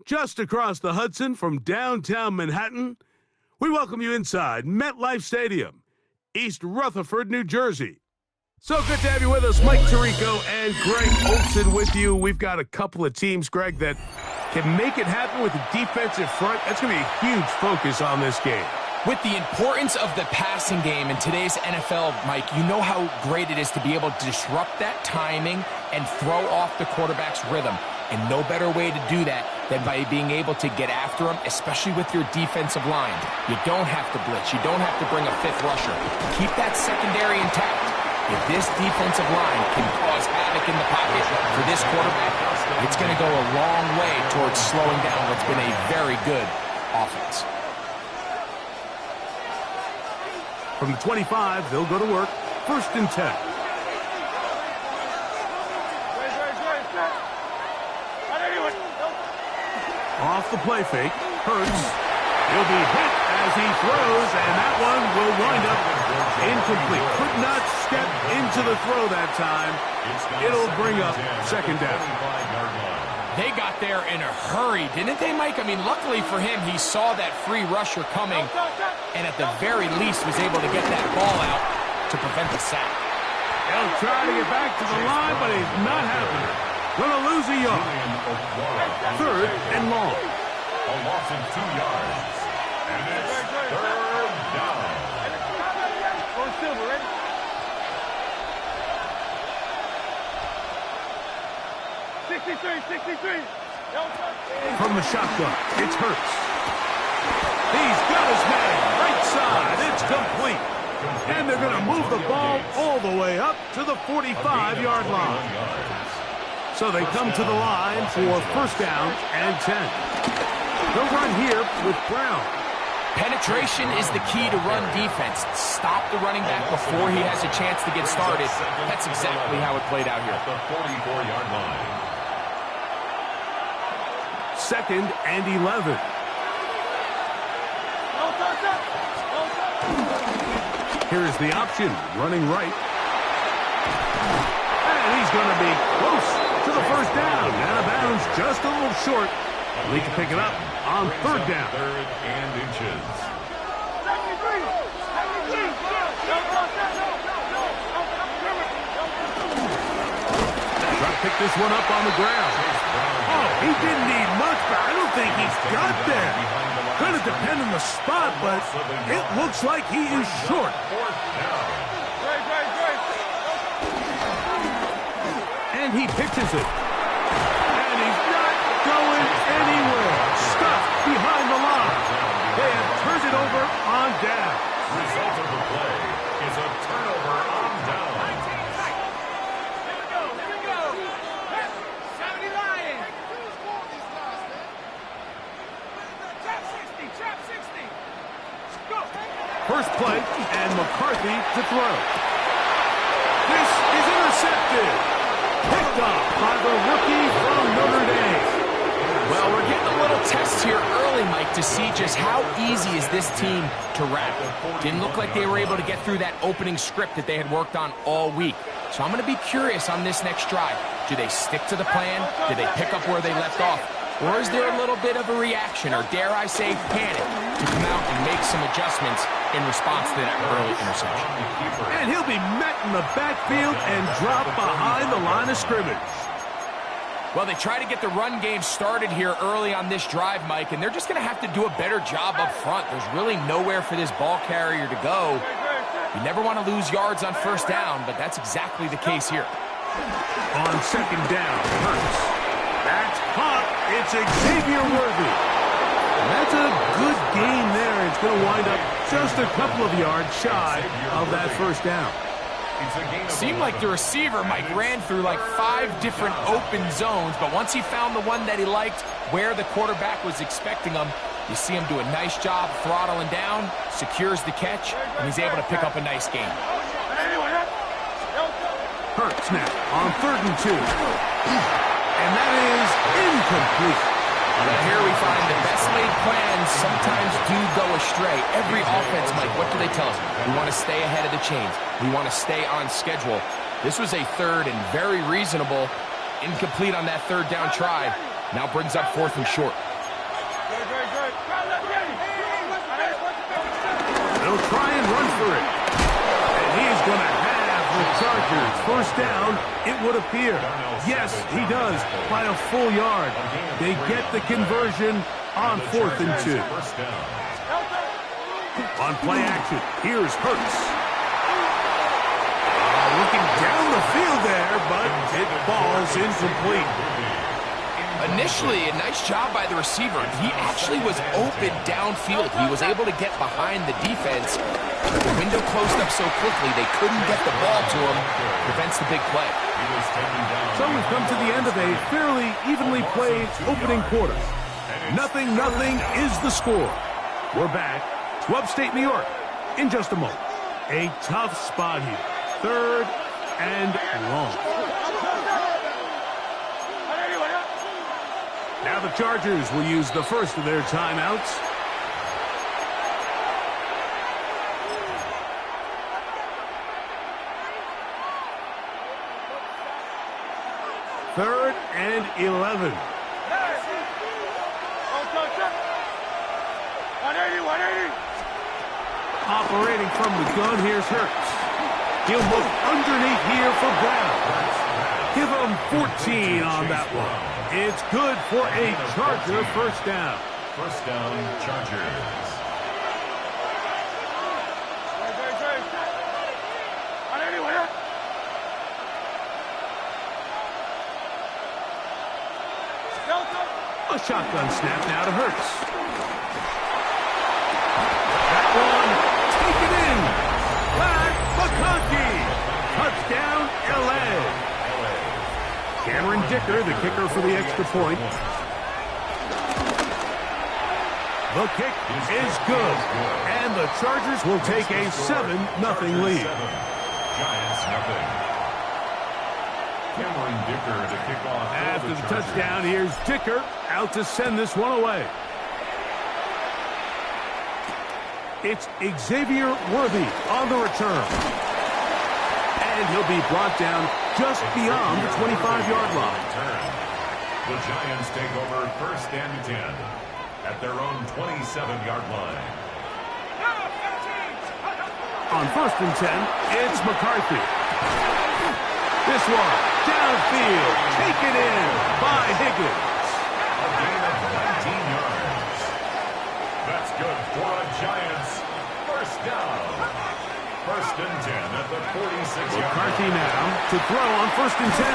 Just across the Hudson from downtown Manhattan, we welcome you inside MetLife Stadium, East Rutherford, New Jersey. So good to have you with us. Mike Tirico and Greg Olson with you. We've got a couple of teams, Greg, that can make it happen with the defensive front. That's going to be a huge focus on this game. With the importance of the passing game in today's NFL, Mike, you know how great it is to be able to disrupt that timing and throw off the quarterback's rhythm. And no better way to do that than by being able to get after them, especially with your defensive line. You don't have to blitz. You don't have to bring a fifth rusher. Keep that secondary intact. If this defensive line can cause havoc in the pocket for this quarterback, it's going to go a long way towards slowing down what's been a very good offense. From the 25, they'll go to work. 1st and 10. Off the play fake, Hurts. He'll be hit as he throws, and that one will wind up incomplete. Could not step into the throw that time. It'll bring up 2nd down. They got there in a hurry, didn't they, Mike? I mean, luckily for him, he saw that free rusher coming, and at the very least was able to get that ball out to prevent the sack. He'll try to get back to the line, but he's not happening. Gonna lose a yard. 3rd and long. A loss of 2 yards. And it's 3rd down. Going Silver, ready? $63. From the shotgun, it's Hurts. He's got his man right side. It's complete. And they're going to move the ball all the way up to the 45-yard line. So they come to the line for 1st down and 10. They'll run here with Brown. Penetration is the key to run defense. Stop the running back before he has a chance to get started. That's exactly how it played out here. At the 44-yard line. 2nd and 11. Here's the option, running right. And he's going to be close to the 1st down. Out of bounds, just a little short. They can pick it up on 3rd down. 3rd and inches. Try to pick this one up on the ground. Oh, he didn't need much, but I don't think he's got there. Going to depend on the spot, but it looks like he is short. 4th down. And he pitches it. And he's not going anywhere. Stuck behind the line. They have turned it over on down. Result of the play is a turnover on down. First play, and McCarthy to throw. This is intercepted. Picked off by the rookie from Notre Dame. Well, we're getting a little test here early, Mike, to see just how easy is this team to wrap. Didn't look like they were able to get through that opening script that they had worked on all week. So I'm going to be curious on this next drive. Do they stick to the plan? Do they pick up where they left off? Or is there a little bit of a reaction, or dare I say panic, to come out and make some adjustments in response to that early interception? And he'll be met in the backfield and dropped behind the line of scrimmage. Well, they try to get the run game started here early on this drive, Mike, and they're just going to have to do a better job up front. There's really nowhere for this ball carrier to go. You never want to lose yards on 1st down, but that's exactly the case here. On 2nd down, Hurts. That's caught. It's Xavier Worthy. And that's a good gain there. It's going to wind up just a couple of yards shy of that 1st down. Seemed like the receiver, Mike, ran through like 5 different open zones, but once he found the one that he liked, where the quarterback was expecting him, you see him do a nice job throttling down, secures the catch, and he's able to pick up a nice gain. Hurts now on 3rd and 2. And that is incomplete. Well, here we find the best laid plans sometimes do go astray. Every offense, Mike, what do they tell us? We want to stay ahead of the chains. We want to stay on schedule. This was a 3rd and very reasonable. Incomplete on that 3rd down try. Now brings up 4th and short. They'll try and run for it. And he's going to have the Chargers first down, it would appear. Yes, he does, by a full yard. They get the conversion on 4th and 2. On play action, here's Hurts. Looking down the field there, but it falls incomplete. Initially, a nice job by the receiver. He actually was open downfield. He was able to get behind the defense. The window closed up so quickly, they couldn't get the ball to him. Prevents the big play. So we've come to the end of a fairly evenly played opening quarter. 0-0 is the score. We're back to upstate New York in just a moment. A tough spot here. 3rd and long. Now the Chargers will use the first of their timeouts. Third and 11. 180. Operating from the gun, here's Hurts. He'll look underneath here for Brown. Give him 14 on that one. It's good for a Charger first down. First down, Chargers. A shotgun snap now to Hurts. That one, take it in. Flag, McConkey. Touchdown, L.A. Cameron Dicker, the kicker for the extra point. The kick is good. And the Chargers will take a 7-0 lead. Giants nothing. Cameron Dicker to kick off. After the touchdown, here's Dicker out to send this one away. It's Xavier Worthy on the return. And he'll be brought down just beyond the 25-yard line. The Giants take over 1st and 10 at their own 27-yard line. On 1st and 10, it's McCarthy. This one, downfield, taken in by Higgins. A gain of 19 yards. That's good for a Giants first down. 1st and 10 at the 46-yard line. McCarthy now to throw on 1st and 10.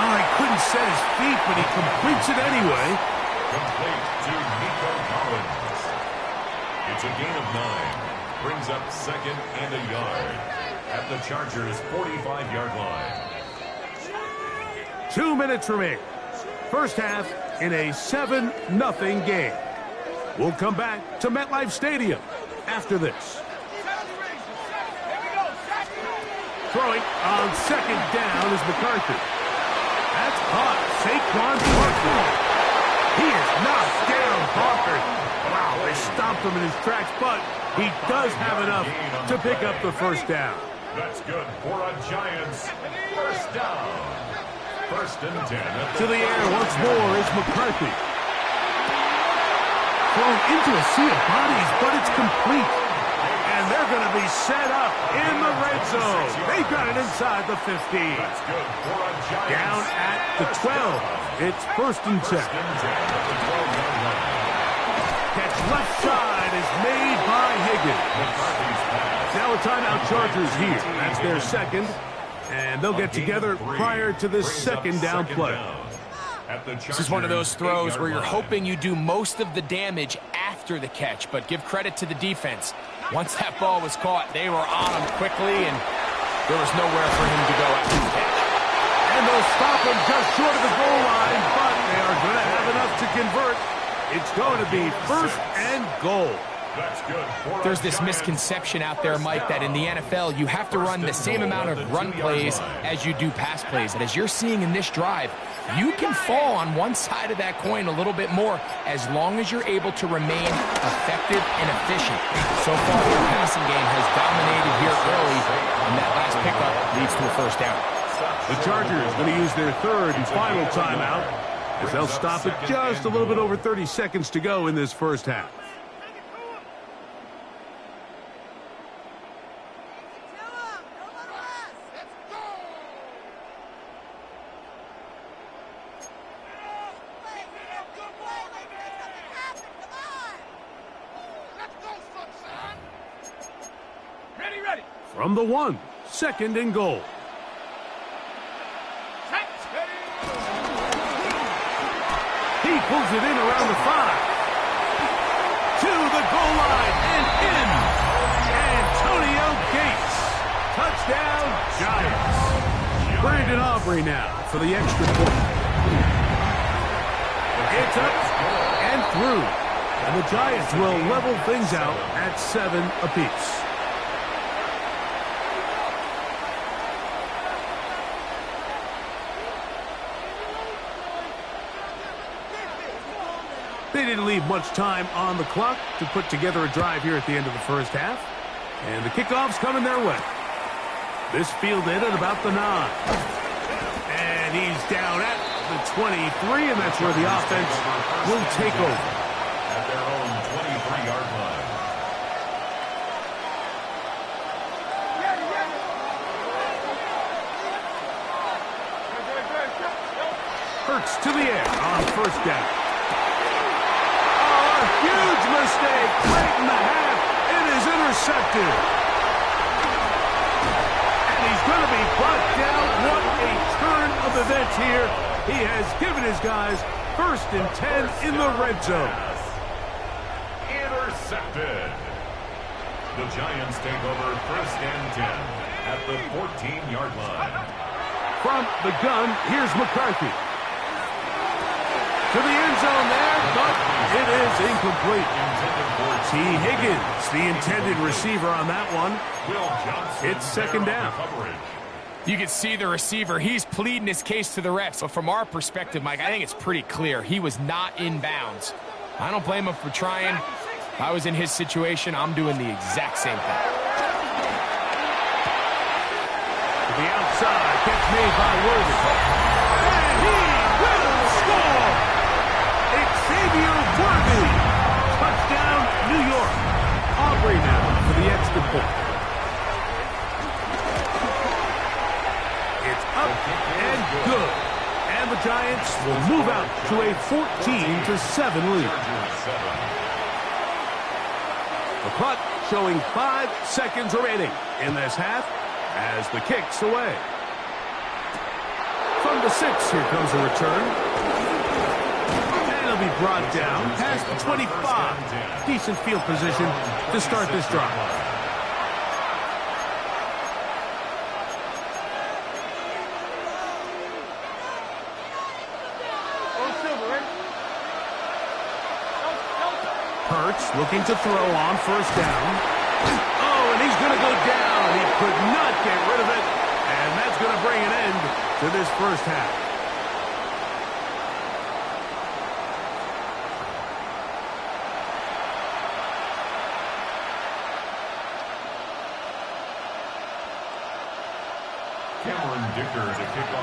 Oh, he couldn't set his feet, but he completes it anyway. Complete to Nico Collins. It's a gain of 9. Brings up 2nd and a yard at the Chargers' 45-yard line. 2 minutes remaining. First half in a 7-0 game. We'll come back to MetLife Stadium after this. Throwing on 2nd down is McCarthy. That's caught. Saquon Barkley. He is knocked down hard. Wow, they stopped him in his tracks, but he does have enough to pick up the first down. That's good for a Giants first down. 1st and 10. To the air once more is McCarthy. Thrown into a sea of bodies, but it's complete. And they're going to be set up in the red zone. They've got it inside the 15. That's good for a Giants. Down at the 12. It's 1st and 10. Catch left side is made by Higgins. Now a timeout Chargers here. That's their second. And they'll get together prior to this 2nd down play. This is one of those throws where you're hoping you do most of the damage after the catch, but give credit to the defense. Once that ball was caught, they were on him quickly, and there was nowhere for him to go after the catch. And they'll stop him just short of the goal line, but they are going to have enough to convert. It's going to be 1st and goal. There's this misconception out there, Mike, that in the NFL you have to run the same amount of run plays as you do pass plays. And as you're seeing in this drive, you can fall on one side of that coin a little bit more as long as you're able to remain effective and efficient. So far, their passing game has dominated here early, and that last pickup leads to a first down. The Chargers going to use their 3rd and final timeout. as they'll stop it just a little bit over 30 seconds to go in this first half. From the 1, 2nd and goal. He pulls it in around the 5. To the goal line and in. Antonio Gates. Touchdown, Giants. Brandon Aubrey now for the extra point. It's up and through. And the Giants will level things out at 7 apiece. They didn't leave much time on the clock to put together a drive here at the end of the first half. And the kickoff's coming their way. This fielded at about the 9. And he's down at the 23, and that's where the offense will take over. At their own 23-yard line. Hurts to the air on first down. Huge mistake late in the half. It is intercepted. And he's going to be brought down. What a turn of events here. He has given his guys 1st and 10 in the red zone. Intercepted. The Giants take over 1st and 10 at the 14-yard line. From the gun, here's McCarthy. To the end zone there, but it is incomplete. T. Higgins, the intended receiver on that one. It's 2nd down. You can see the receiver. He's pleading his case to the refs. But from our perspective, Mike, I think it's pretty clear. He was not in bounds. I don't blame him for trying. If I was in his situation, I'm doing the exact same thing. To the outside, gets made by Worthy. And he will score! Xavier Worthy. Touchdown, New York. Aubrey now for the extra point. It's up and good. And the Giants will move out to a 14-7 lead. The clock showing 5 seconds remaining in this half as the kick's away. From the 6, here comes a return. He'll be brought down past the 25. Decent field position to start this drive. Hurts looking to throw on first down. Oh, and he's going to go down. He could not get rid of it. And that's going to bring an end to this first half.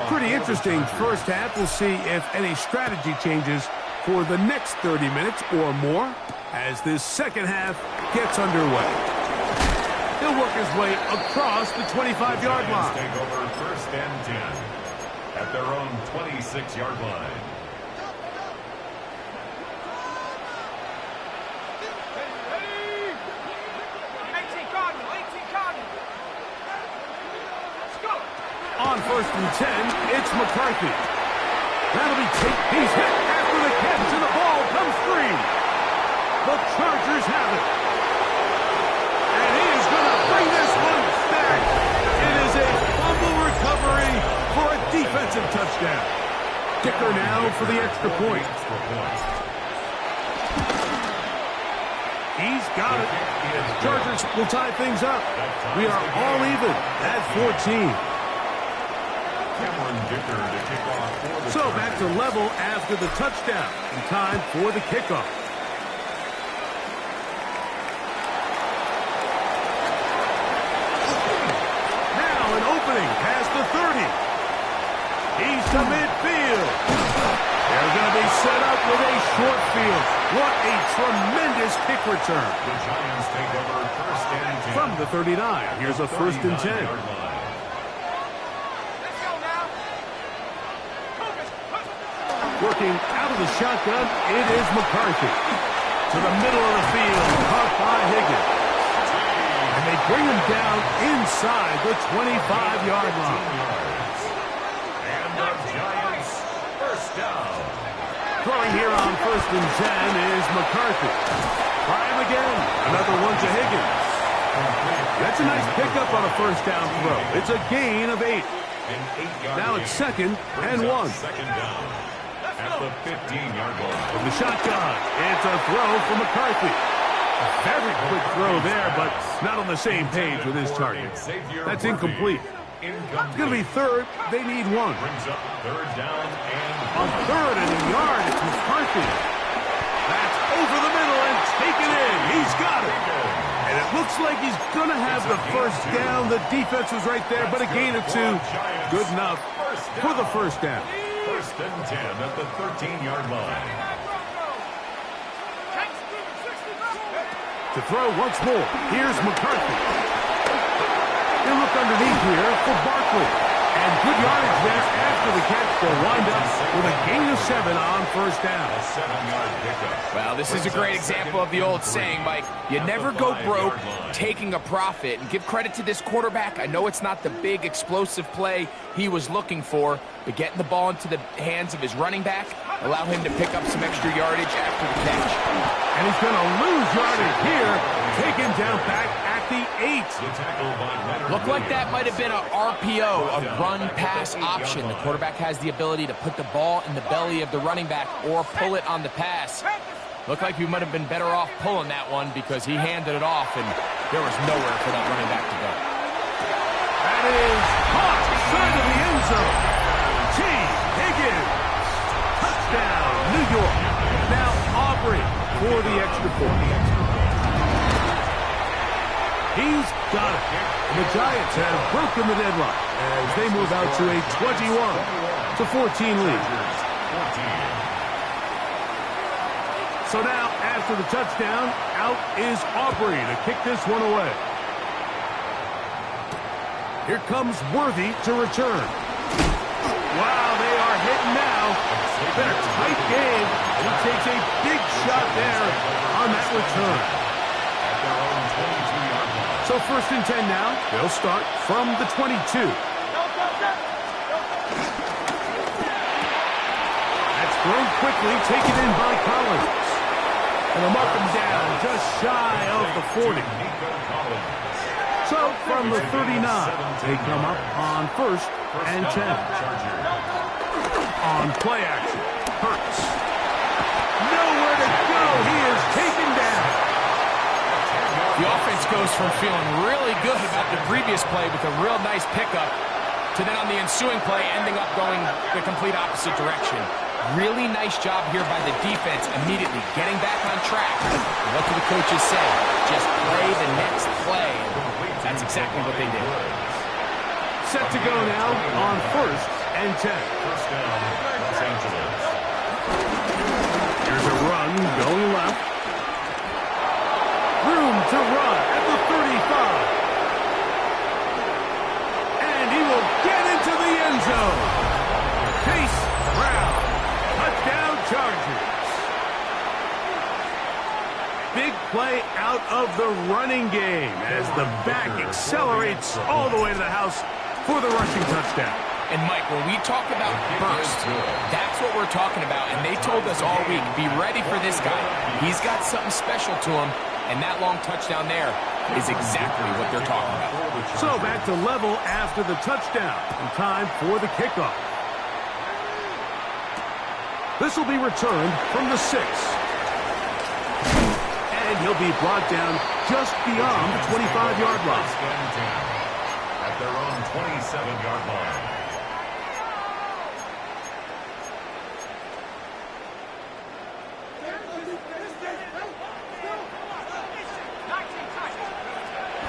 Pretty interesting first half. We'll see if any strategy changes for the next 30 minutes or more as this second half gets underway. He'll work his way across the 25-yard line. Take over 1st and 10 at their own 26-yard line. On 1st and 10, it's McCarthy. That'll be taken. He's hit after the catch, and the ball comes free. The Chargers have it. And he is going to bring this one back. It is a fumble recovery for a defensive touchdown. Kicker now for the extra point. He's got it. Chargers will tie things up. We are all even at 14. So back to level after the touchdown. In time for the kickoff. Now an opening past the 30. He's to midfield. They're going to set up with a short field. What a tremendous kick return. The Giants take over first and 10. From the 39, here's a first and 10. Working out of the shotgun, it is McCarthy. To the middle of the field, caught by Higgins. And they bring him down inside the 25-yard line. And the Giants first down. Throwing here on first and 10 is McCarthy. Try him again. Another one to Higgins. That's a nice pickup on a first down throw. It's a gain of 8. Now it's second and 1. Second down at the 15-yard line. From the shotgun, it's a throw for McCarthy. A very quick throw there, but not on the same page with his target. That's incomplete. It's going to be third. They need 1. Brings up third down and On third and a yard, it's McCarthy. That's over the middle and taken in. He's got it. And it looks like he's going to have the first down. The defense was right there, but a gain of 2. Good enough for the first down. First and 10 at the 13-yard line. To throw once more, here's McCarthy. He'll look underneath here for Barkley. And good yardage there after the catch. They'll wind up with a gain of 7 on first down. A 7-yard pickup. Well, this is a great example of the old saying, Mike, you never go broke taking a profit. And give credit to this quarterback. I know it's not the big explosive play he was looking for, but getting the ball into the hands of his running back, allow him to pick up some extra yardage after the catch. And he's going to lose yardage here, taken down back at the 8. Looked like that might have been a RPO, a run-pass option. The quarterback has the ability to put the ball in the belly of the running back or pull it on the pass. Looked like he might have been better off pulling that one because he handed it off, and there was nowhere for that running back to go. That is caught side of the end zone. T. Higgins. Touchdown, New York. Now Aubrey for the extra point. He's got it. The Giants have broken the deadlock as they move out to a 21-14 lead. So now, after the touchdown, out is Aubrey to kick this one away. Here comes Worthy to return. Wow, they are hitting now. It's been a tight game, and he takes a big shot there on that return. So first and 10 now. They'll start from the 22. That's thrown quickly, taken in by Collins. And they'll mark him down just shy of the 40. So from the 39, they come up on first and 10. On play action, Hurts. Nowhere to go. He is taken down. The offense goes from feeling really good about the previous play with a real nice pickup to then on the ensuing play ending up going the complete opposite direction. Really nice job here by the defense immediately getting back on track. And what do the coaches say? Just play the next play. That's exactly what they did. Set to go now on first and 10. First down, Los Angeles. Here's a run going left. Room to run at the 35. And he will get into the end zone. Chase Brown. Touchdown Chargers. Big play out of the running game as the back accelerates all the way to the house for the rushing touchdown. And Mike, when we talk about burst, that's what we're talking about. And they told us all week, be ready for this guy. He's got something special to him. And that long touchdown there is exactly what they're talking about. So back to level after the touchdown. And time for the kickoff. This will be returned from the 6. And he'll be brought down just beyond the 25-yard line. At their own 27-yard line.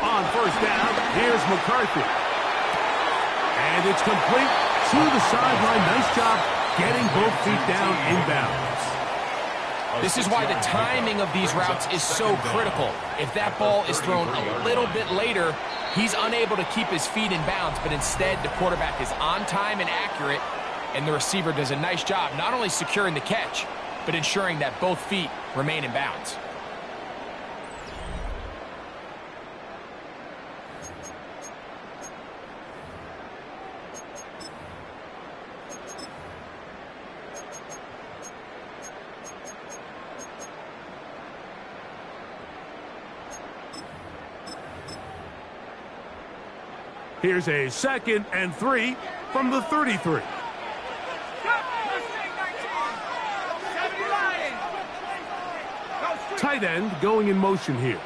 On first down, here's McCarthy. And it's complete to the sideline. Nice job getting both feet down in bounds. This is why the timing of these routes is so critical. If that ball is thrown a little bit later, he's unable to keep his feet in bounds, but instead the quarterback is on time and accurate, and the receiver does a nice job not only securing the catch, but ensuring that both feet remain in bounds. Here's a 2nd and 3 from the 33. Tight end going in motion here.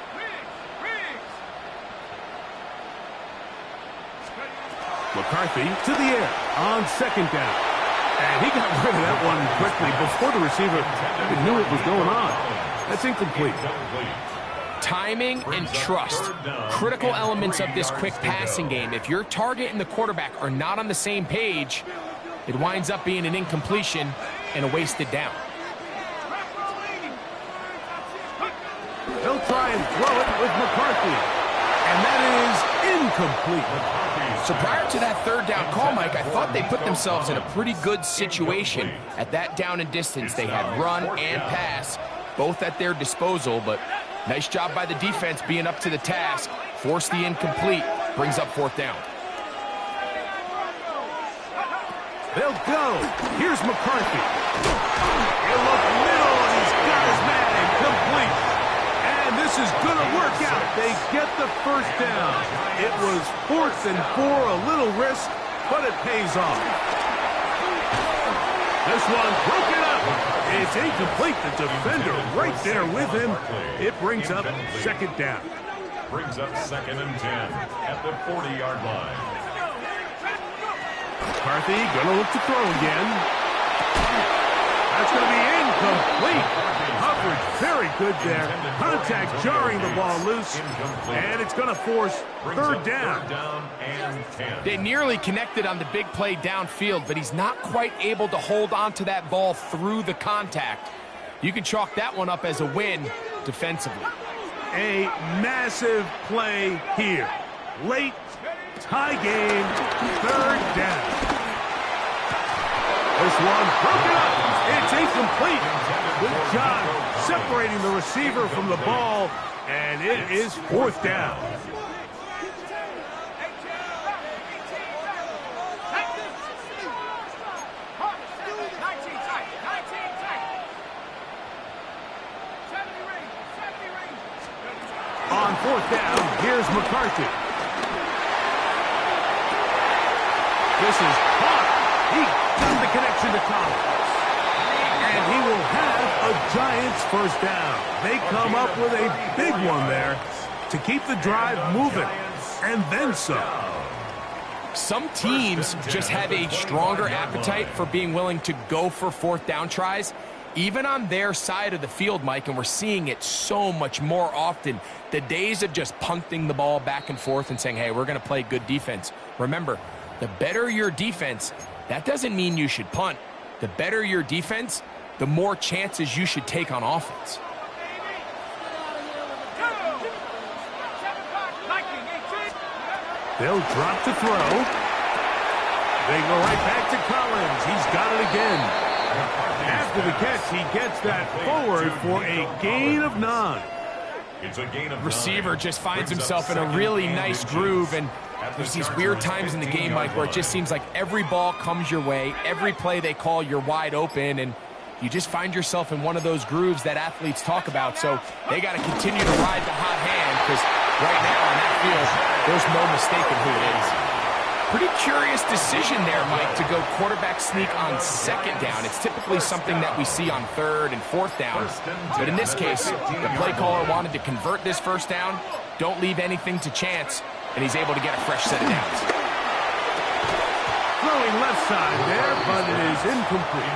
McCarthy to the air on 2nd down. And he got rid of that one quickly before the receiver even knew what was going on. That's incomplete. Timing and trust, critical elements of this quick passing game. If your target and the quarterback are not on the same page, it winds up being an incompletion and a wasted down. He'll try and throw it with McCarthy. And that is incomplete. So prior to that 3rd down call, Mike, I thought they put themselves in a pretty good situation. At that down and distance, they had run and pass, both at their disposal, but nice job by the defense being up to the task. Force the incomplete, brings up 4th down. They'll go. Here's McCarthy. He'll look middle, and he's got his man complete. And this is going to work out. They get the 1st down. It was 4th and 4, a little risk, but it pays off. This one broken up. It's incomplete. The defender right there with him. It brings up 2nd down. Brings up 2nd and 10 at the 40-yard line. McCarthy going to look to throw again. That's going to be incomplete. Coverage very good there. Contact jarring the ball loose. And it's going to force 3rd down. And 10. They nearly connected on the big play downfield, but he's not quite able to hold on to that ball through the contact. You can chalk that one up as a win defensively. A massive play here. Late, tie game, 3rd down. This one broken up. It's incomplete. Good job separating the receiver from the ball, and it is 4th down. On 4th down, here's McCarthy. This is caught. He got the connection to Collins. And he will have a Giants 1st down. They come up with a big one there to keep the drive moving, and then some. Some teams just have a stronger appetite for being willing to go for 4th down tries, even on their side of the field, Mike, and we're seeing it so much more often. The days of just punting the ball back and forth and saying, hey, we're going to play good defense. Remember, the better your defense, that doesn't mean you should punt. The better your defense, the more chances you should take on offense. They'll drop to throw. They go right back to Collins. He's got it again. After the catch, he gets that forward for a gain of 9. It's a gain of 9. Receiver just finds himself in a really nice groove, and there's these weird times in the game, Mike, where it just seems like every ball comes your way, every play they call, you're wide open, and you just find yourself in one of those grooves that athletes talk about. So they got to continue to ride the hot hand, because right now on that field, there's no mistaking who it is. Pretty curious decision there, Mike, to go quarterback sneak on 2nd down. It's typically something that we see on 3rd and 4th down. But in this case, the play caller wanted to convert this 1st down, don't leave anything to chance, and he's able to get a fresh set of downs. Throwing left side there, but it is incomplete.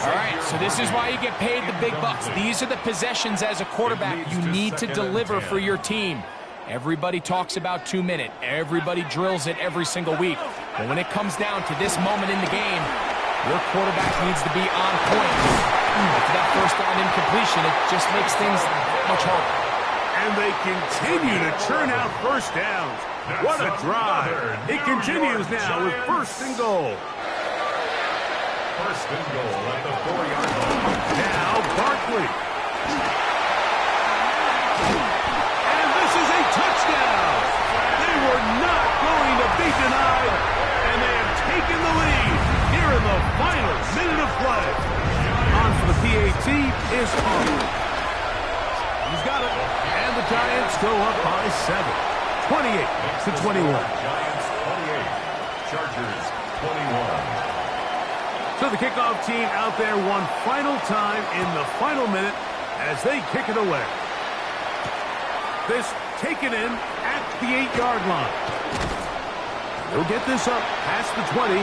All right, so this is why you get paid the big bucks. These are the possessions as a quarterback you need to deliver for your team. Everybody talks about 2-minute. Everybody drills it every single week. But when it comes down to this moment in the game, Your quarterback needs to be on point. After that first down incompletion, it just makes things much harder. And they continue to churn out first downs. What a drive. It continues now with first and goal. First and goal at the 4-yard line. Now Barkley. And this is a touchdown. They were not going to be denied, and they have taken the lead here in the final minute of play. On for the PAT is Arnold. He's got it. And the Giants go up by 7. 28-21. Giants 28. Chargers 21. So the kickoff team out there one final time in the final minute as they kick it away. This taken in at the 8-yard line. They'll get this up past the 20.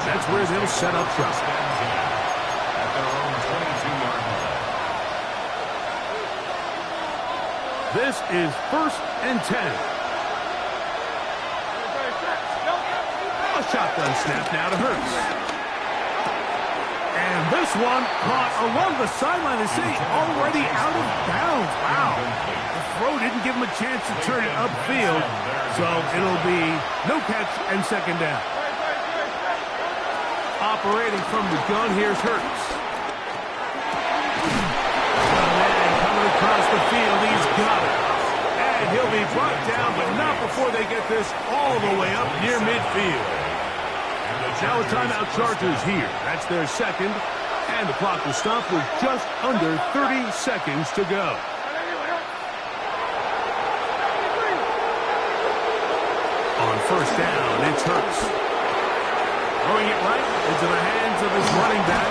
That's where they'll set up shop. At their own 22-yard line. This is first and 10. A shotgun snap now to Hurts. And this one caught along the sideline. They say already out of bounds. Wow. The throw didn't give him a chance to turn it upfield, so it'll be no catch and second down. Operating from the gun, here's Hurts. Man coming across the field, he's got it. And he'll be brought down, but not before they get this all the way up near midfield. Now a timeout Chargers here. That's their second. And the clock will stop with just under 30 seconds to go. On first down, it's Hurts. Throwing it right into the hands of his running back.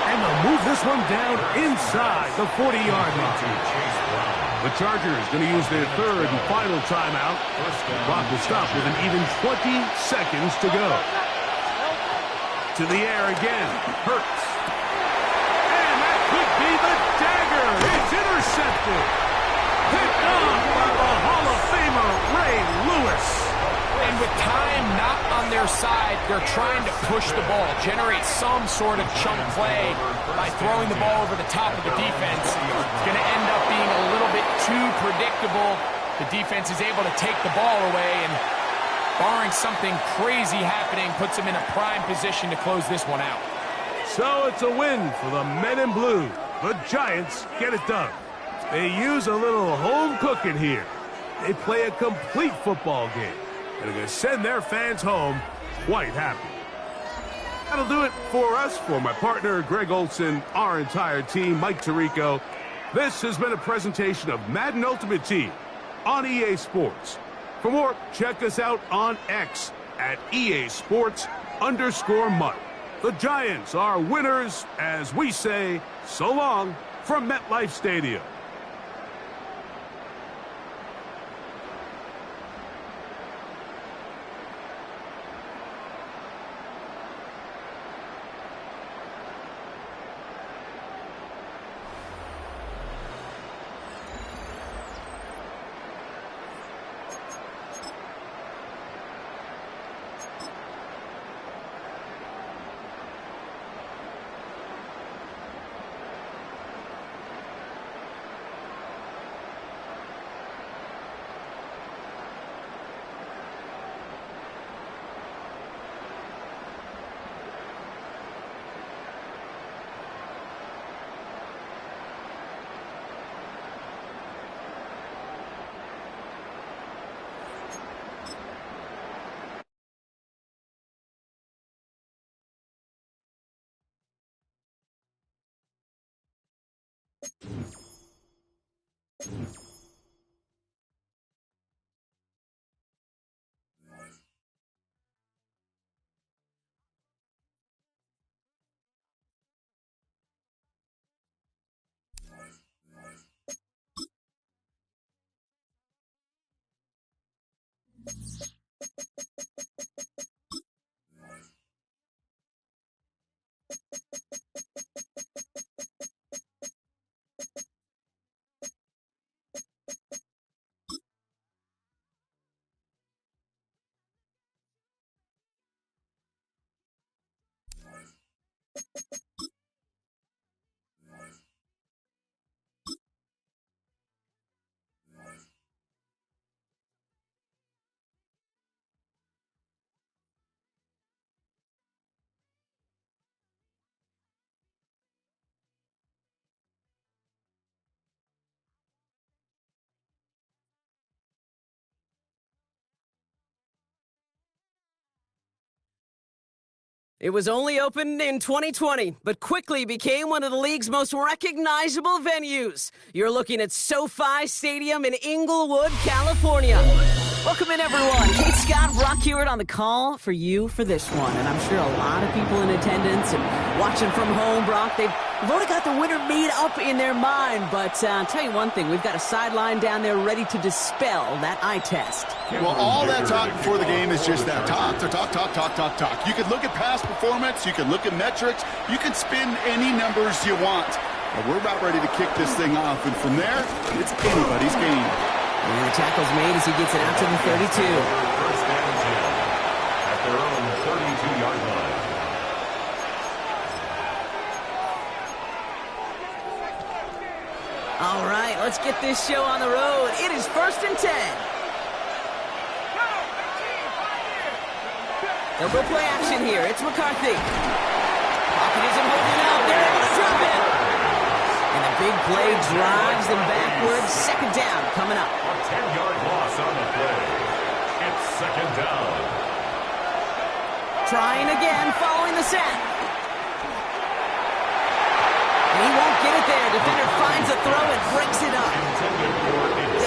And they'll move this one down inside the 40-yard line. The Chargers going to use their third and final timeout. The clock will stop with an even 20 seconds to go. To the air again, Hurts. And that could be the dagger. It's intercepted. Picked off by the Hall of Famer, Ray Lewis. And with time not on their side, they're trying to push the ball, generate some sort of chunk play by throwing the ball over the top of the defense. It's going to end up being a little bit too predictable. The defense is able to take the ball away, and barring something crazy happening, puts them in a prime position to close this one out. So it's a win for the men in blue. The Giants get it done. They use a little home cooking here. They play a complete football game, and are going to send their fans home quite happy. That'll do it for us. For my partner, Greg Olson, our entire team, Mike Tirico, this has been a presentation of Madden Ultimate Team on EA Sports. For more, check us out on X at EA Sports_Mud. The Giants are winners as we say so long from MetLife Stadium. It was only opened in 2020, but quickly became one of the league's most recognizable venues. You're looking at SoFi Stadium in Inglewood, California. Welcome in, everyone. Kate Scott, Brock Hewitt on the call for you for this one. And I'm sure a lot of people in attendance and watching from home, Brock, they've already got the winner made up in their mind. But I'll tell you one thing, we've got a sideline down there ready to dispel that eye test. Well, all that talk before the game is just that. Talk. You can look at past performance. You can look at metrics. You can spin any numbers you want. But we're about ready to kick this thing off. And from there, it's anybody's game. And the tackle's made as he gets it out to the 32. First and 10 at their own 32-yard line. All right, let's get this show on the road. It is 1st and 10. They'll go play action here. It's McCarthy. Pocket isn't holding out. They're able to drop it. And the big play drives them backwards. 2nd down coming up. A 10-yard loss on the play. It's 2nd down. Trying again following the sack. And he won't get it there. Defender finds a throw and breaks it up.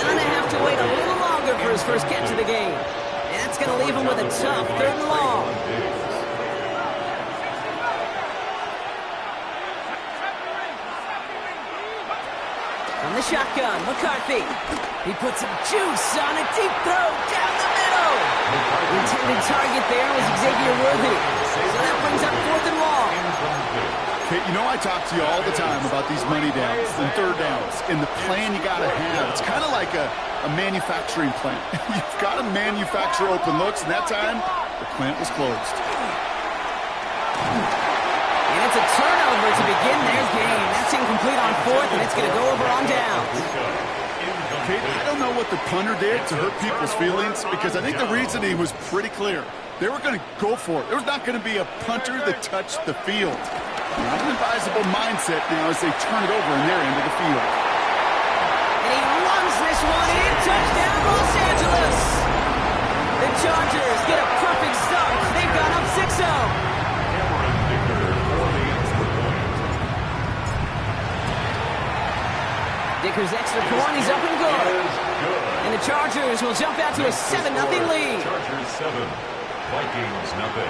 Gonna have to wait a little longer for his first catch of the game. And that's going to leave him with a tough 3rd and long. From the shotgun, McCarthy. He puts some juice on a deep throw down the middle. The intended target there was Xavier Worthy. So that brings up 4th and long. Okay, you know I talk to you all the time about these money downs and 3rd downs and the plan you got to have. It's kind of like a manufacturing plant. You've got to manufacture open looks, and that time, the plant was closed. And it's a turnover to begin their game. That's incomplete on 4th, and it's going to go over on downs. Okay, I don't know what the punter did to hurt people's feelings, because I think the reasoning was pretty clear. They were going to go for it. There was not going to be a punter that touched the field. Not an advisable mindset now as they turn it over in their end of the field. And he runs this one in. Touchdown, Los Angeles. The Chargers get a perfect start. They've gone up 6-0. Cameron Dicker for the extra point. Dicker's extra point. He's up and good. And the Chargers will jump out to a 7-0 lead. Chargers 7, Vikings nothing.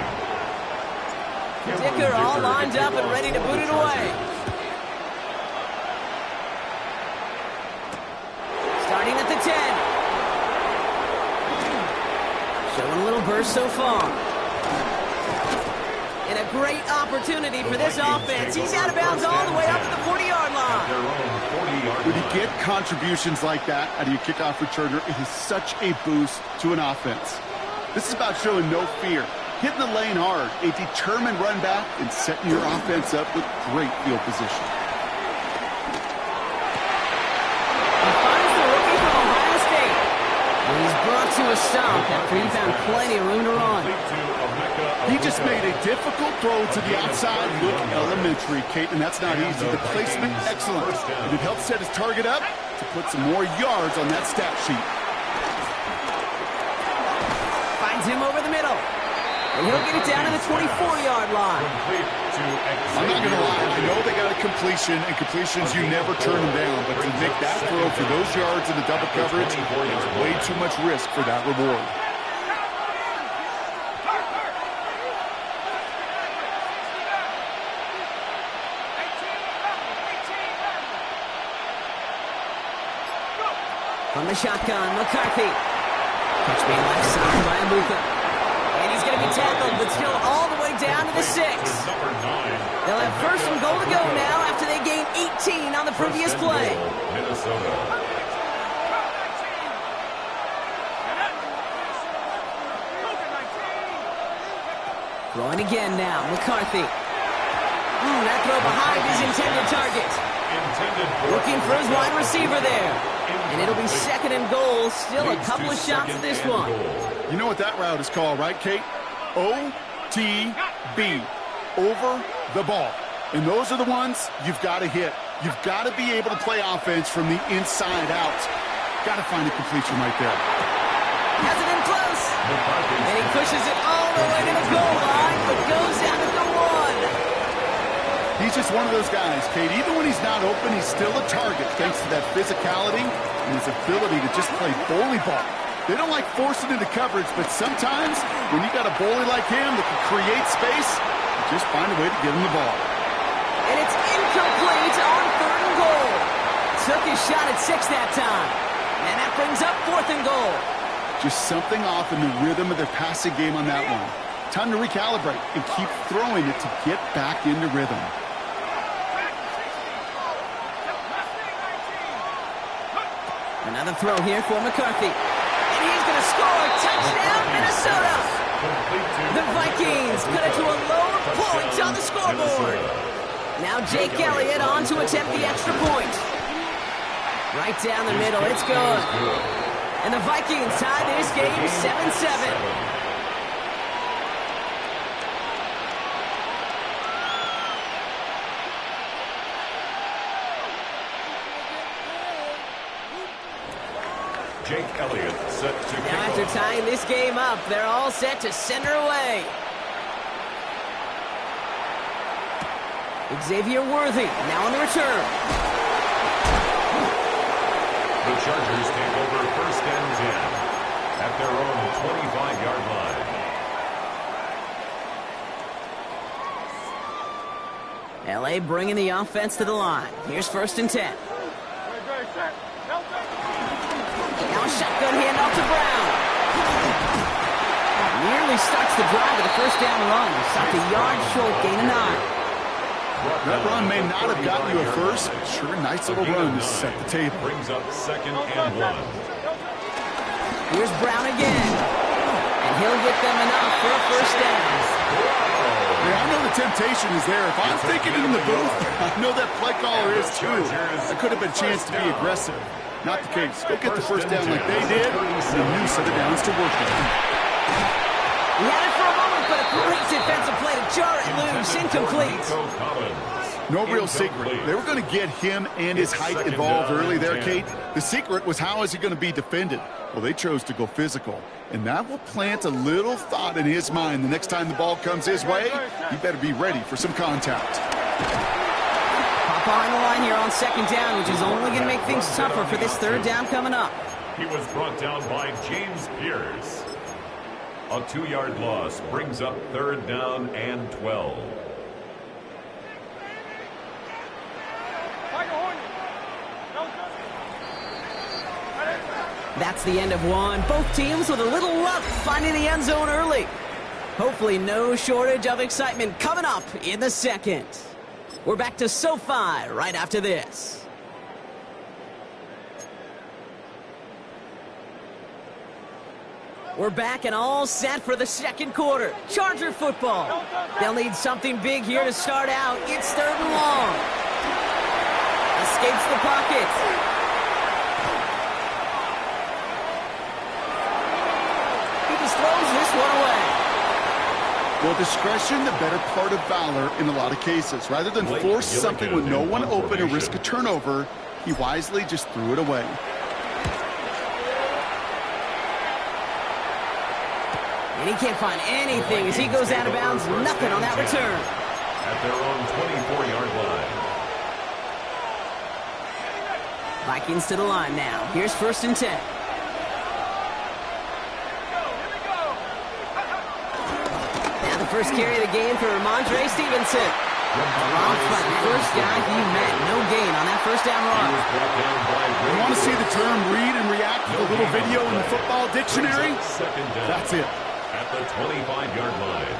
Dicker all lined up and ready to boot it away. Starting at the 10. Showing a little burst so far. And a great opportunity for this offense. He's out of bounds all the way up at the 40-yard line. When you get contributions like that out of your kickoff returner, it is such a boost to an offense. This is about showing no fear. Hitting the lane hard, a determined run back, and setting your offense up with great field position. He finds the rookie from Ohio State. And he's brought to a stop after he found plenty of room to run. He just made a difficult throw to the outside. Look elementary, Kate, and that's not easy. The placement, excellent. And it helped set his target up to put some more yards on that stat sheet. Finds him over the middle. And he'll get it down to the 24-yard line. I'm not going to lie. I know they got a completion, and completions, you never turn them down. But to make that throw for those yards in the double coverage, there's way too much risk for that reward. From the shotgun, McCarthy. Catch being left side by Abuka. And he's going to be tackled, but still all the way down to the 6. They'll have 1st and goal to go now after they gain 18 on the previous play. Minnesota. Throwing again now, McCarthy. That throw behind his intended target. Looking for his wide receiver there. And it'll be 2nd and goal. Still a couple of shots at this one. You know what that route is called, right, Kate? OTB. Over the ball. And those are the ones you've got to hit. You've got to be able to play offense from the inside out. Got to find a completion right there. Has it in close. And he pushes it all the way to the goal line, but goes down at the 1. He's just one of those guys, Kate. Even when he's not open, he's still a target thanks to that physicality and his ability to just play bully ball. They don't like forcing into coverage, but sometimes when you got a bully like him that can create space, you just find a way to give him the ball. And it's incomplete on 3rd and goal. Took his shot at 6 that time. And that brings up 4th and goal. Just something off in the rhythm of their passing game on that one. Time to recalibrate and keep throwing it to get back into rhythm. Another throw here for McCarthy. And he's going to score. Touchdown, Minnesota. The Vikings cut it to a lower point on the scoreboard. Now Jake Elliott on to attempt the extra point. Right down the middle. It's good. And the Vikings tie this game 7-7. Jake Elliott set to kick Now after tying this game up, they're all set to send her away. Xavier Worthy now on the return. The Chargers take over 1st and 10 at their own 25-yard line. LA bringing the offense to the line. Here's 1st and 10. Now a shotgun handoff to Brown. Nearly starts the drive with a 1st down run. Stopped a yard short, gain of 9. That run may not have gotten you a first, but sure, nice little run to set the table. Brings up 2nd and 1. Here's Brown again. And he'll get them enough for a 1st down. Yeah, I know the temptation is there. If I'm thinking it in the booth, I know that play caller is too. That could have been a chance to be aggressive. Not the case. Go get the 1st down like they did, and a new set of downs to work with. He had it for a moment, but a great defensive play to jar it loose. Incomplete. No real secret. They were going to get him and his height involved early there, Kate. The secret was how is he going to be defended? Well, they chose to go physical, and that will plant a little thought in his mind the next time the ball comes his way. He better be ready for some contact. Pop on the line here on 2nd down, which is only going to make things tougher for this 3rd down coming up. He was brought down by James Pierce. A 2-yard loss brings up 3rd down and 12. That's the end of one. Both teams with a little luck finding the end zone early. Hopefully no shortage of excitement coming up in the 2nd. We're back to SoFi right after this. We're back and all set for the 2nd quarter. Charger football. They'll need something big here to start out. It's 3rd and long. Escapes the pocket. He just throws this one away. Well, discretion, the better part of valor in a lot of cases. Rather than force something with no one open or risk a turnover, he wisely just threw it away. And he can't find anything as he goes out of bounds. Nothing on that return. At their own 24-yard line. Vikings to the line now. Here's 1st and 10. Now the first carry of the game for Ramondre Stevenson. Wrong front, first guy he met. No gain on that 1st down run. You want to see the term read and react to the little video in the football dictionary? That's it. At the 25-yard line.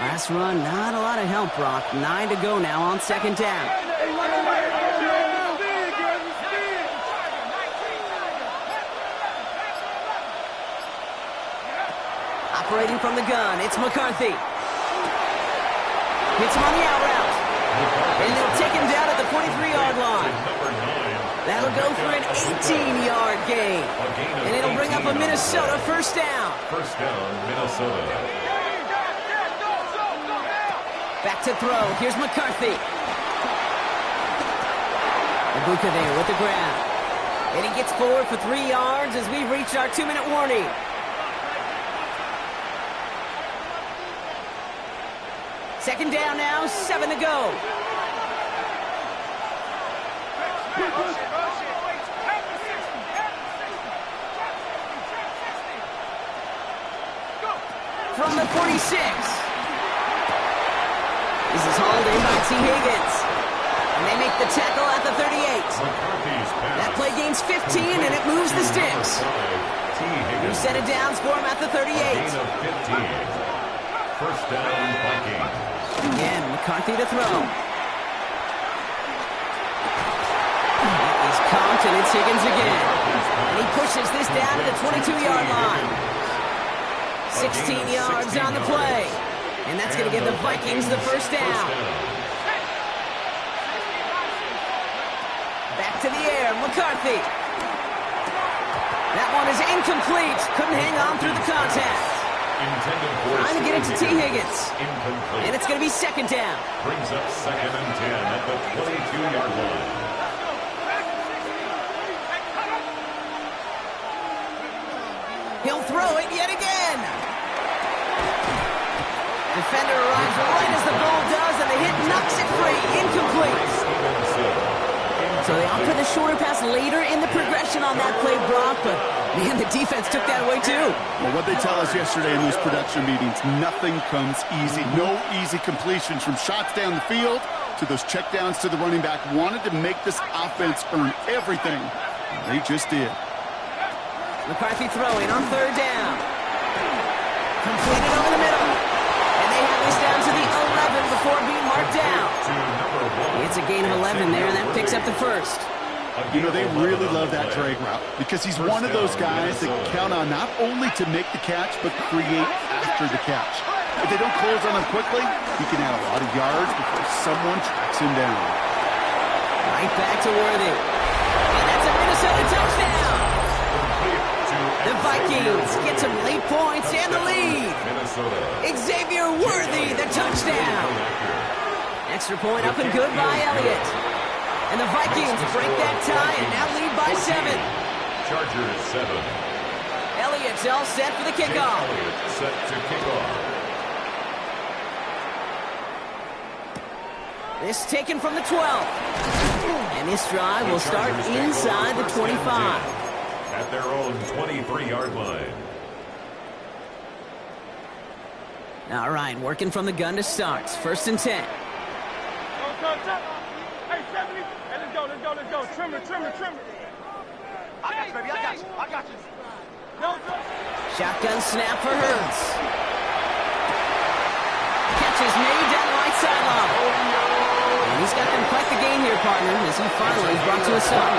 Last run, not a lot of help, Brock. 9 to go now on 2nd down. Operating from the gun, it's McCarthy. Hits him on the out route. And they'll take him down at the 43-yard line. That'll go for an 18-yard gain. And it'll bring up a Minnesota 1st down. 1st down, Minnesota. Back to throw. Here's McCarthy. Ibuka there with the grab. And he gets forward for 3 yards as we reach our 2-minute warning. Second down now, 7 to go. From the 46. This is hauled in by T. Higgins. And they make the tackle at the 38. That play gains 15, and it moves the sticks. You set it down, score him at the 38. First down, Vikings. Again, McCarthy to throw. That is Compton, it's Higgins again. And he pushes this down to the 22-yard line. 16 yards on the play. And that's going to give the Vikings the first down. Back to the air, McCarthy. That one is incomplete. Couldn't hang on through the contact. Trying to get it to T. Higgins. And it's going to be second down. Brings up second and 10 at the 22-yard line. He'll throw it yet again. Defender arrives right as the ball does, and the hit knocks it free. Incomplete. So they opt for the shorter pass later in the progression on that play, Brock, but man, the defense took that away too. Well, what they tell us yesterday in those production meetings, nothing comes easy. No easy completions from shots down the field to those checkdowns to the running back. Wanted to make this offense earn everything. They just did. McCarthy throwing on third down. Completed over the middle. And they have this down to the 11 before being marked down. It's a gain of 11 there, and that picks up the first. You know, they really love that drag route because he's one of those guys that count on not only to make the catch, but create after the catch. If they don't close on him quickly, he can add a lot of yards before someone tracks him down. Right back to Worthy. And that's a Minnesota touchdown. The Vikings get some late points and the lead. Xavier Worthy, the touchdown. Extra point up and good by Elliott. And the Vikings break that tie and now lead by 7. Chargers 7. Elliott's all set for the kickoff. Elliott set to kick off. This taken from the 12. And this drive will start inside the 25. At their own 23-yard line. All right, working from the gun to start. First and 10. Hey, 70. Hey, let's go. Trimmer. I got you. No. Shotgun snap for Hurts. Catch is made down the right sideline. And he's got them quite the game here, partner, as he finally is brought to a stop.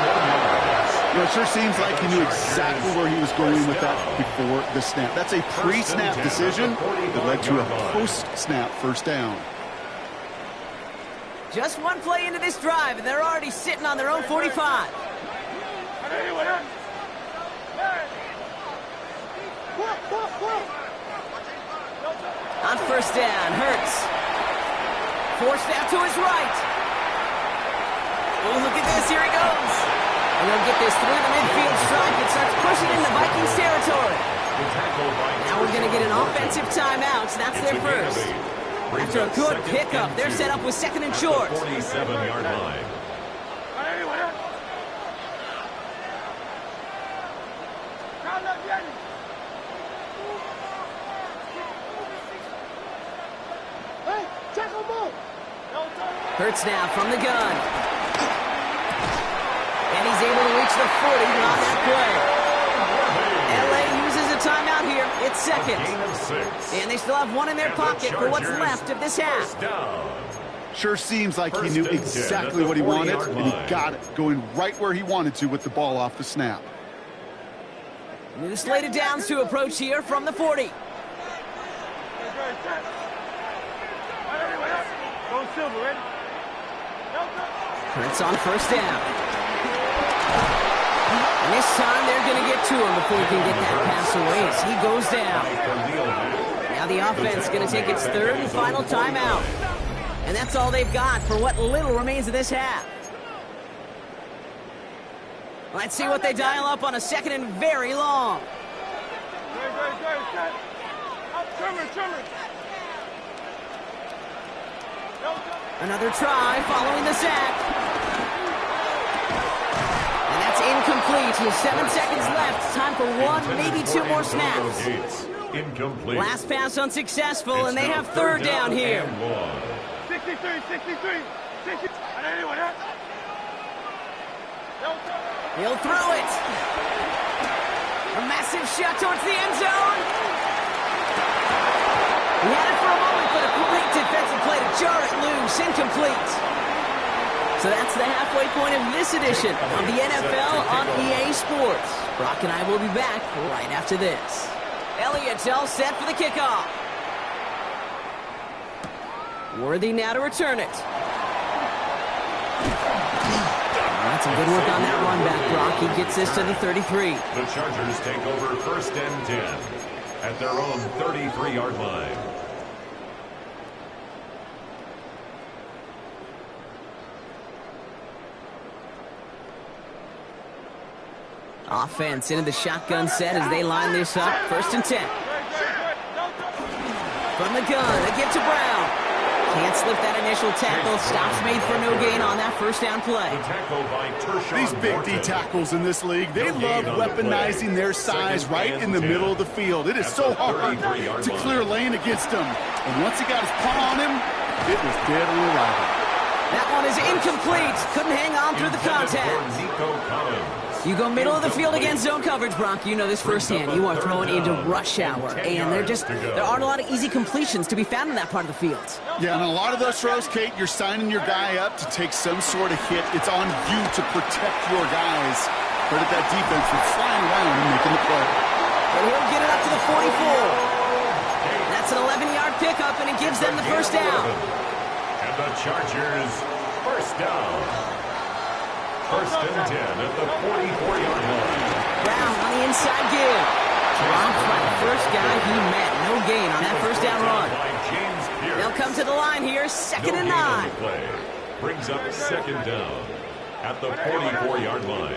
You know, it sure seems like he knew exactly where he was going with that before the snap. That's a pre-snap decision that led to a post-snap first down. Just one play into this drive, and they're already sitting on their own 45. On first down, Hurts. Forced out to his right. Oh, look at this. Here he goes. And they'll get this through the midfield stripe. It starts pushing into Vikings territory. Now we're going to get an offensive timeout. So that's their first. After a good pickup, they're set up with second and short. 47-yard line. Hurts now from the gun. And he's able to reach the 40 on that play. LA uses a timeout here. It's second. And they still have one in their pocket for what's left of this half. Sure seems like he knew exactly what he wanted, and he got it, going right where he wanted to with the ball off the snap. And the slated downs to approach here from the 40. Go Silver, ready? Hurts on first down. And this time they're going to get to him before he can get that pass away as he goes down. Now the offense is going to take its third and final timeout. And that's all they've got for what little remains of this half. Let's see what they dial up on a second and very long. Trimmer. Another try following the sack. And that's incomplete. With 7 seconds left. Time for one, maybe two more snaps. Incomplete. Last pass unsuccessful, and they have third down here. 63, 63, 60. He'll throw it. A massive shot towards the end zone. He had it for a moment, but a great defensive play to jar it loose. Incomplete. So that's the halfway point of this edition of the NFL on EA Sports. Brock and I will be back right after this. Elliott's all set for the kickoff. Worthy now to return it. That's some good work on that run back, Brock. He gets this to the 33. The Chargers take over 1st and 10 at their own 33-yard line. Offense into the shotgun set as they line this up. 1st and 10. From the gun, a give to Brown. Can't slip that initial tackle. Stops made for no gain on that first down play. The tackle by Tershawn These big D Morton. tackles in this league, they love weaponizing their size right in the middle of the field. It is so hard to clear lane against him. And once he got his paw on him, it was dead on arrival. That one is incomplete. Couldn't hang on through the contact. Nico Collins. You go middle of the field against zone coverage, Bronk. You know this firsthand. You are throwing into rush hour, and there aren't a lot of easy completions to be found in that part of the field. Yeah, and a lot of those throws, Kate, you're signing your guy up to take some sort of hit. It's on you to protect your guys. Credit that defense for flying around and making the play. But he'll get it up to the 44. That's an 11-yard pickup, and it gives them the first down. And the Chargers, first down. 1st and 10 at the 44-yard line. Brown on the inside give. Dropped by the first guy he met. No gain on that first down run. They'll come to the line here, 2nd and 9. Brings up 2nd down at the 44-yard line.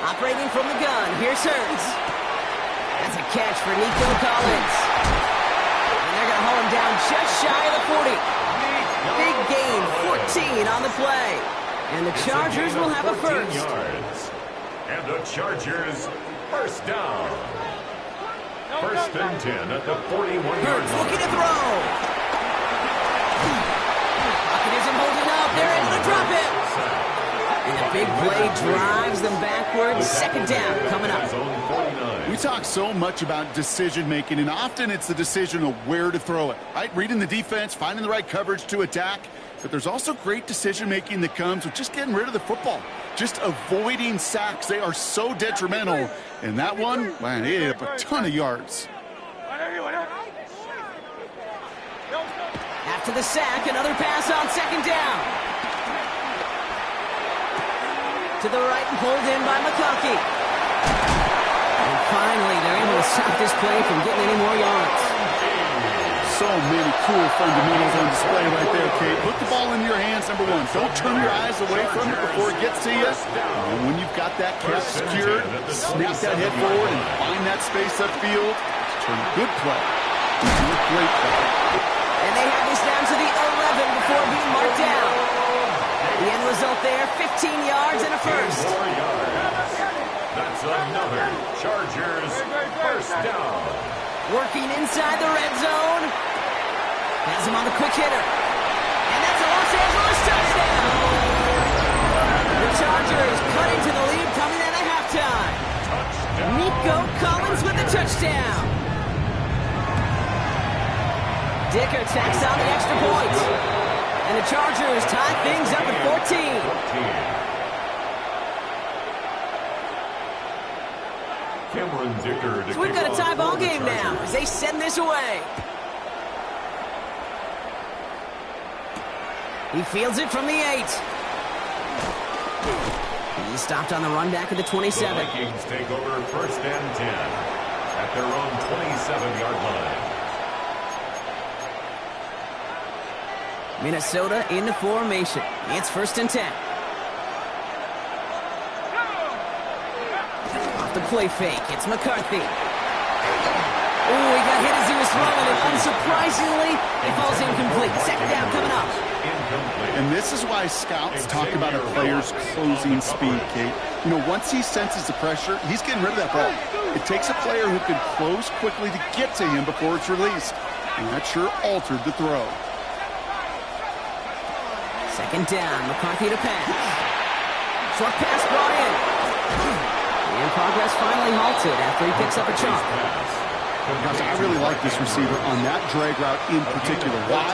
Operating from the gun, here's Hurts. That's a catch for Nico Collins. And they're going to haul him down just shy of the 40. Big gain, 14 on the play. And the Chargers will have a first. Yards. And the Chargers, first down. 1st and 10 at the 41-yard Hurts line. looking to throw. Pocket isn't holding up. They're able to drop it. And the big play drives them backwards. 2nd down coming up. We talk so much about decision-making, and often it's the decision of where to throw it. Right? Reading the defense, finding the right coverage to attack. But there's also great decision-making that comes with just getting rid of the football. Just avoiding sacks. They are so detrimental. And that one, man, it ate up a ton of yards. After the sack, another pass on 2nd down. To the right and pulled in by McConkey. And finally, they're able to stop this play from getting any more yards. So many cool fundamentals on display right there, Kate. Put the ball in your hands, number one. Don't turn your eyes away from it before it gets to you. And when you've got that cap secured, snap that head forward and find that space upfield. Turn a good play into a great play. And they have this down to the 11 before being marked down. The end result there, 15 yards and a first. That's another Chargers first down. Working inside the red zone. Has him on the quick hitter. And that's a Los Angeles touchdown. The Chargers cut into the lead coming out of halftime. Nico Collins with the touchdown. Dicker tacks on the extra point. And the Chargers tie things up at 14. Cameron Dicker to So we've got a kick tie off ball for the game now Chargers. as they send this away. He fields it from the 8. He stopped on the run back at the 27. The Vikings take over 1st and 10 at their own 27-yard line. Minnesota in the formation. It's 1st and 10. Off the play fake, it's McCarthy. Oh, he got hit as he was throwing it. Unsurprisingly, it falls incomplete. Second down coming up. And this is why scouts talk about a player's closing speed, Kate. You know, once he senses the pressure, he's getting rid of that ball. It takes a player who can close quickly to get to him before it's released. And that sure altered the throw. Second down, McCarthy to pass. Short pass brought in. And progress finally halted after he picks up a chunk. Gosh, I really like this receiver on that drag route in particular. Why?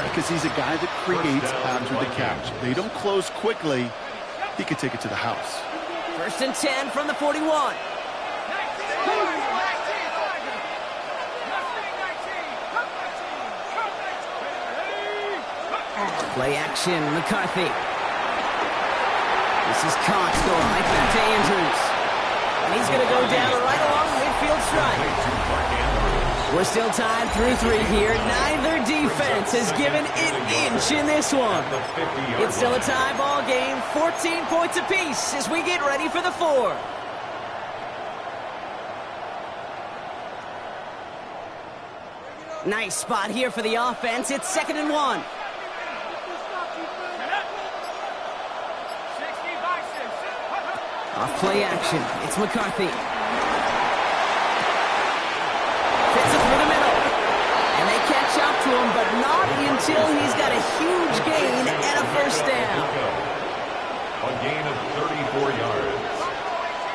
Because he's a guy that creates after the catch. They don't close quickly. He could take it to the house. 1st and 10 from the 41. Play action, McCarthy. This is Cox going right back to Andrews. And he's going to go down right along the midfield stripe. We're still tied through 3 here. Neither defense has given an inch in this one. It's still a tie ball game, 14 points apiece as we get ready for the 4. Nice spot here for the offense. It's 2nd and 1. Off play action, it's McCarthy. Fits it through the middle. And they catch up to him, but not until he's got a huge gain and a first down. A gain of 34 yards.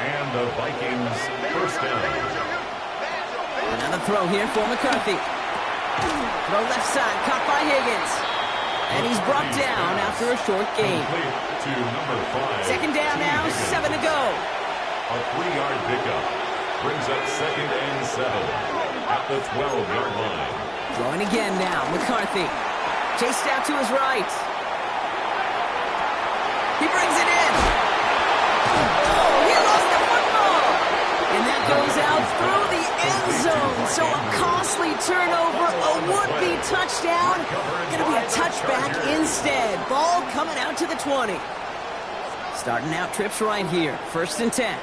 And the Vikings first down. Another throw here for McCarthy. Throw left side, caught by Higgins. And he's brought down after a short gain. To number 5. Second down now, 7 to go. A 3-yard pickup brings up 2nd and 7 at the 12-yard line. Throwing again now, McCarthy. Chased out to his right. He brings it in. Oh, he lost the football. And that goes out through the end zone. So a costly turnover, a would-be touchdown. Going to be a touchback instead. Ball coming out to the 20. Starting out trips right here. 1st and 10.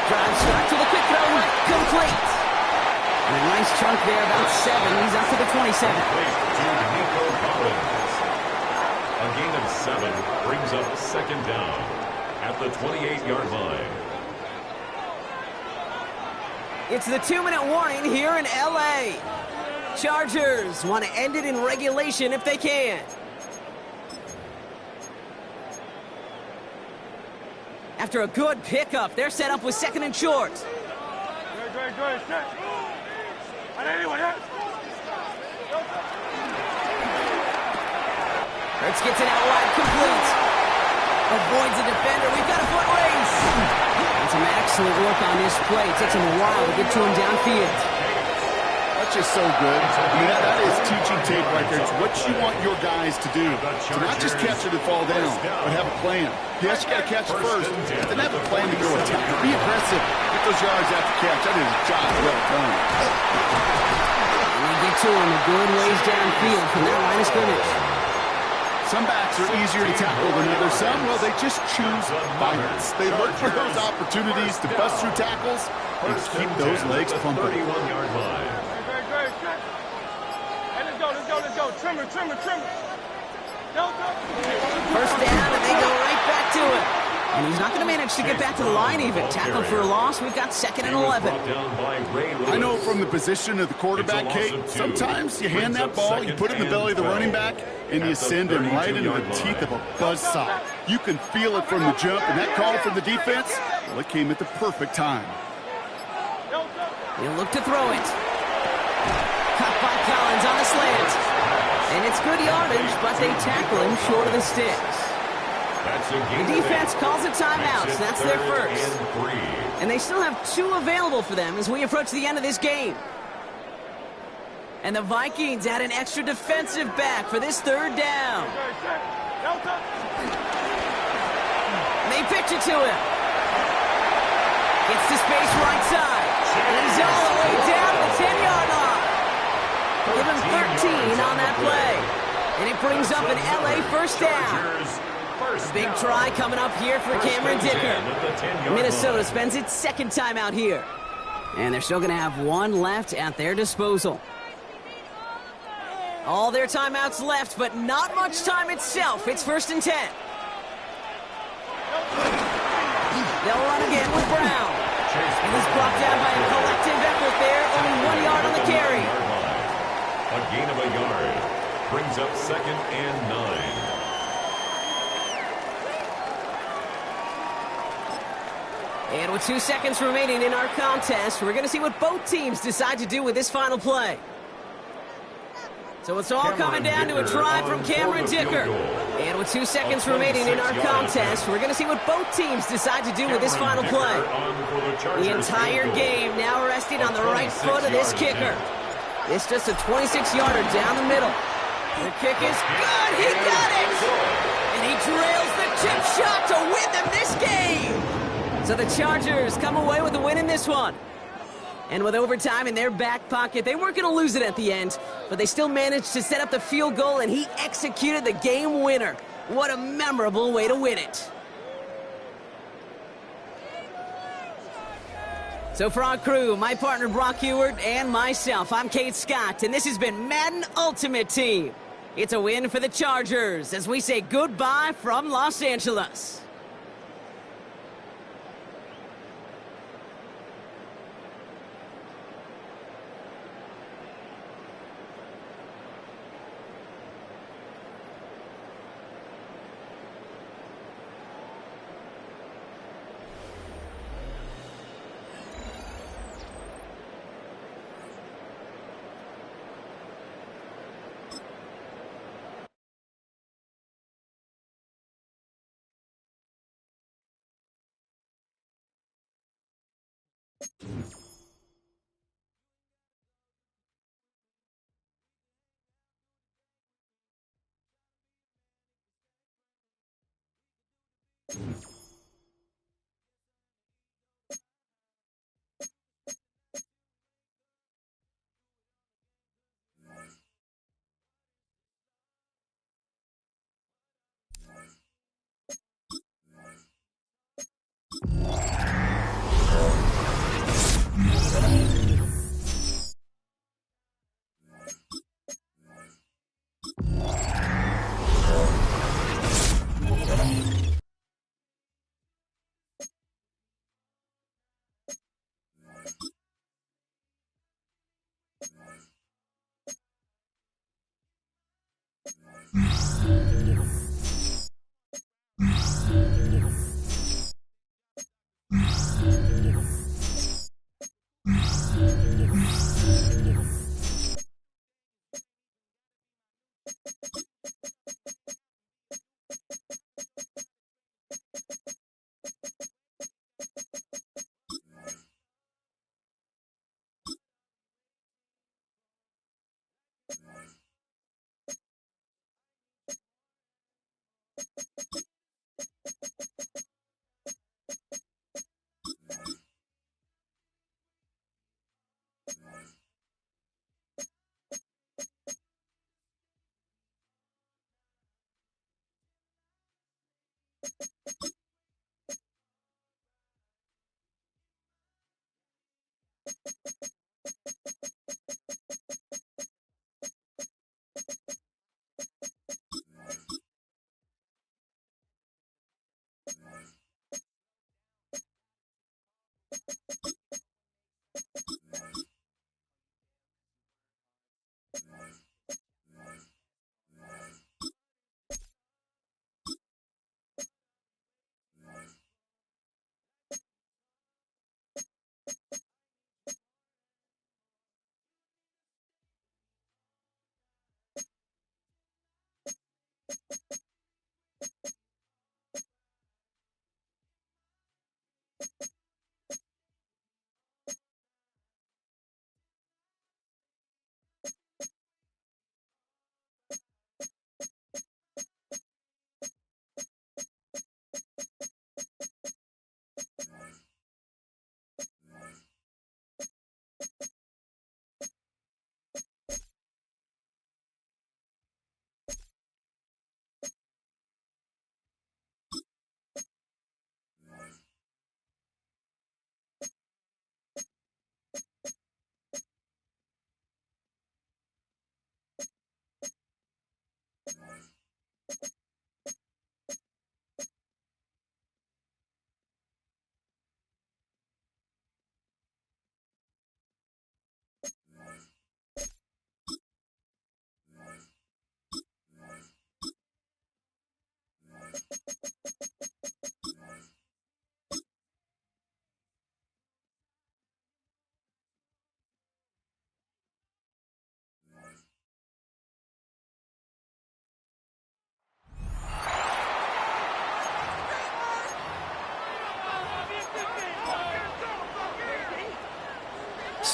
Drive shot to the quick throw. Complete. And a nice chunk there, about 7. He's up to the 27. To Nico Collins. A gain of 7 brings up 2nd down at the 28-yard line. It's the 2-minute warning here in L.A. Chargers want to end it in regulation if they can. After a good pickup, they're set up with 2nd and short. Hurts gets it out wide, complete. Avoids the defender. We've got a foot race. And some excellent work on this play. It takes him a while to get to him downfield. That's just so good. I mean, that is teaching tape right there. It's what you want your guys to do. To not just catch it and fall down, but have a plan. Yes, you got to catch it first, but then have a plan to go attack. Be aggressive. Get those yards after catch. That is a job well done. And we get to him a good ways downfield from that line of scrimmage. Some backs are easier to tackle than others. Some, well, they just choose violence. They look for those opportunities to bust through tackles and keep those legs pumping. 31-yard line. Hey, let's go. Trimmer. Go. First down, and they go right back to it. And he's not going to manage to get back to the line even. Tackled for a loss. We've got 2nd and 11. I know from the position of the quarterback, Kate, sometimes you hand that ball, you put it in the belly of the running back, and you send him right into the teeth of a buzzsaw. You can feel it from the jump, and that call from the defense, well, it came at the perfect time. He'll look to throw it. Caught by Collins on the slant. And it's good yardage, but they tackle him short of the sticks. The defense calls a timeout, so that's their first. And they still have 2 available for them as we approach the end of this game. And the Vikings add an extra defensive back for this 3rd down. And they pitch it to him. Gets to space right side. And he's all the way down to the 10-yard line. Give him 13 on that play. And it brings up an L.A. first down. First Big down. try coming up here for First Cameron and 10 Dicker. at the 10-yard Minnesota line. spends its second time out here. And they're still going to have one left at their disposal. All their timeouts left, but not much time itself. It's 1st and 10. They'll run again with Brown. And he's brought down by a collective effort there. Only 1 yard on the carry. A gain of a yard. Brings up 2nd and 9. And with 2 seconds remaining in our contest, we're going to see what both teams decide to do with this final play. So it's all coming down to a try from Cameron Dicker. And with 2 seconds remaining in our contest, we're going to see what both teams decide to do with this final play. The entire game now resting on the right foot of this kicker. It's just a 26-yarder down the middle. The kick is good. He got it! And he drills the chip shot to win them this game. So the Chargers come away with a win in this one. And with overtime in their back pocket, they weren't going to lose it at the end, but they still managed to set up the field goal, and he executed the game winner. What a memorable way to win it. So for our crew, my partner Brock Ewart and myself, I'm Kate Scott, and this has been Madden Ultimate Team. It's a win for the Chargers as we say goodbye from Los Angeles.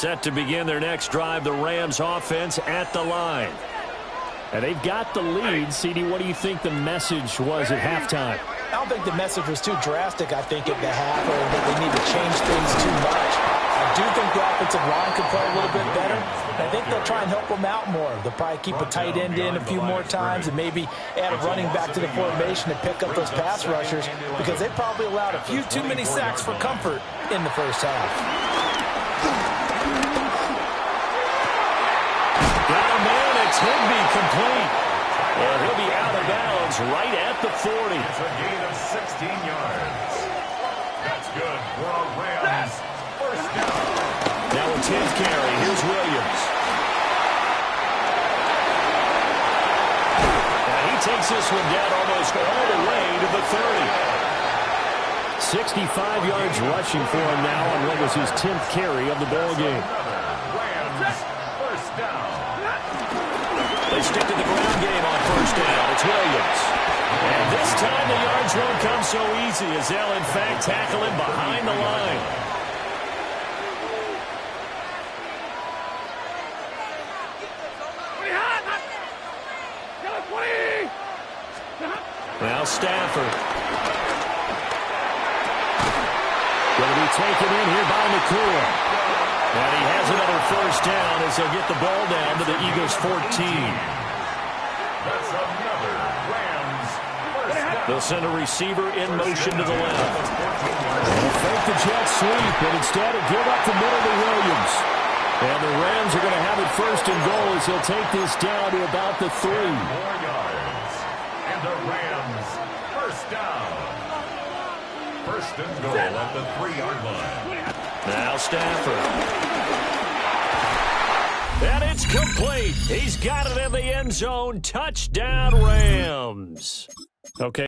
set to begin their next drive. The Rams offense at the line. And they've got the lead. CD, what do you think the message was at halftime? I don't think the message was too drastic, I think, at the half, or that they need to change things too much. I do think the offensive line could play a little bit better. I think they'll try and help them out more. They'll probably keep a tight end in a few more times and maybe add a running back to the formation to pick up those pass rushers, because they probably allowed a few too many sacks for comfort in the first half. Got a man, it's Higbee complete. And he'll be out of bounds right at the 40. It's a gain of 16 yards. That's good for a Rams first down. Now a 10th carry. Here's Williams. And he takes this one down almost all the way to the 30. 65 yards rushing for him now on what was his 10th carry of the ball game. Rams first down. They stick to the ground game on first down. It's Williams. And this time the yards won't come so easy as they'll, in fact, tackle him behind the line. Now Stafford. Going to be taken in here by McCoy. And he has another first down as they'll get the ball down to the Eagles' 14. That's another Rams first down. They'll send a receiver in motion to the left. They'll fake the jet sweep, and instead of give up the middle to Williams. And the Rams are going to have it first and goal as they'll take this down to about the 3. 4 yards. And the Rams first down. First and goal at the 3-yard line. Now Stafford. And it's complete. He's got it in the end zone. Touchdown, Rams. Okay.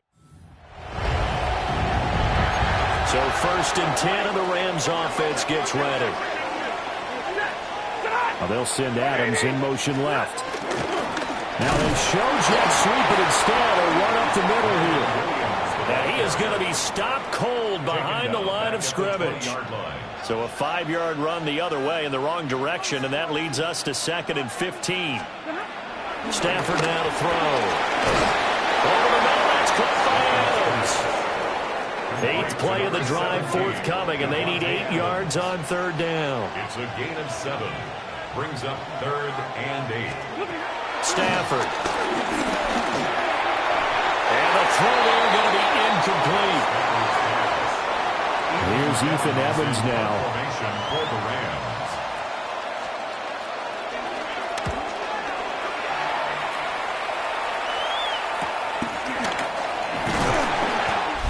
So first and 10, and the Rams offense gets ready. Well, they'll send Adams in motion left. Now they show jet sweep, but instead a run up the middle here. And he is going to be stopped cold behind the line of scrimmage. So a 5-yard run the other way in the wrong direction, and that leads us to 2nd and 15. Stafford now to throw. Over the middle, that's caught by Adams. 8th play of the drive forthcoming, and they need 8 yards on 3rd down. It's a gain of 7. Brings up 3rd and 8. Stafford. And the throw there going to be incomplete. Here's Ethan Evans now. Formation for the Rams.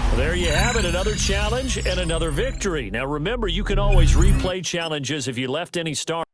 Well, there you have it, another challenge and another victory. Now remember, you can always replay challenges if you left any stars.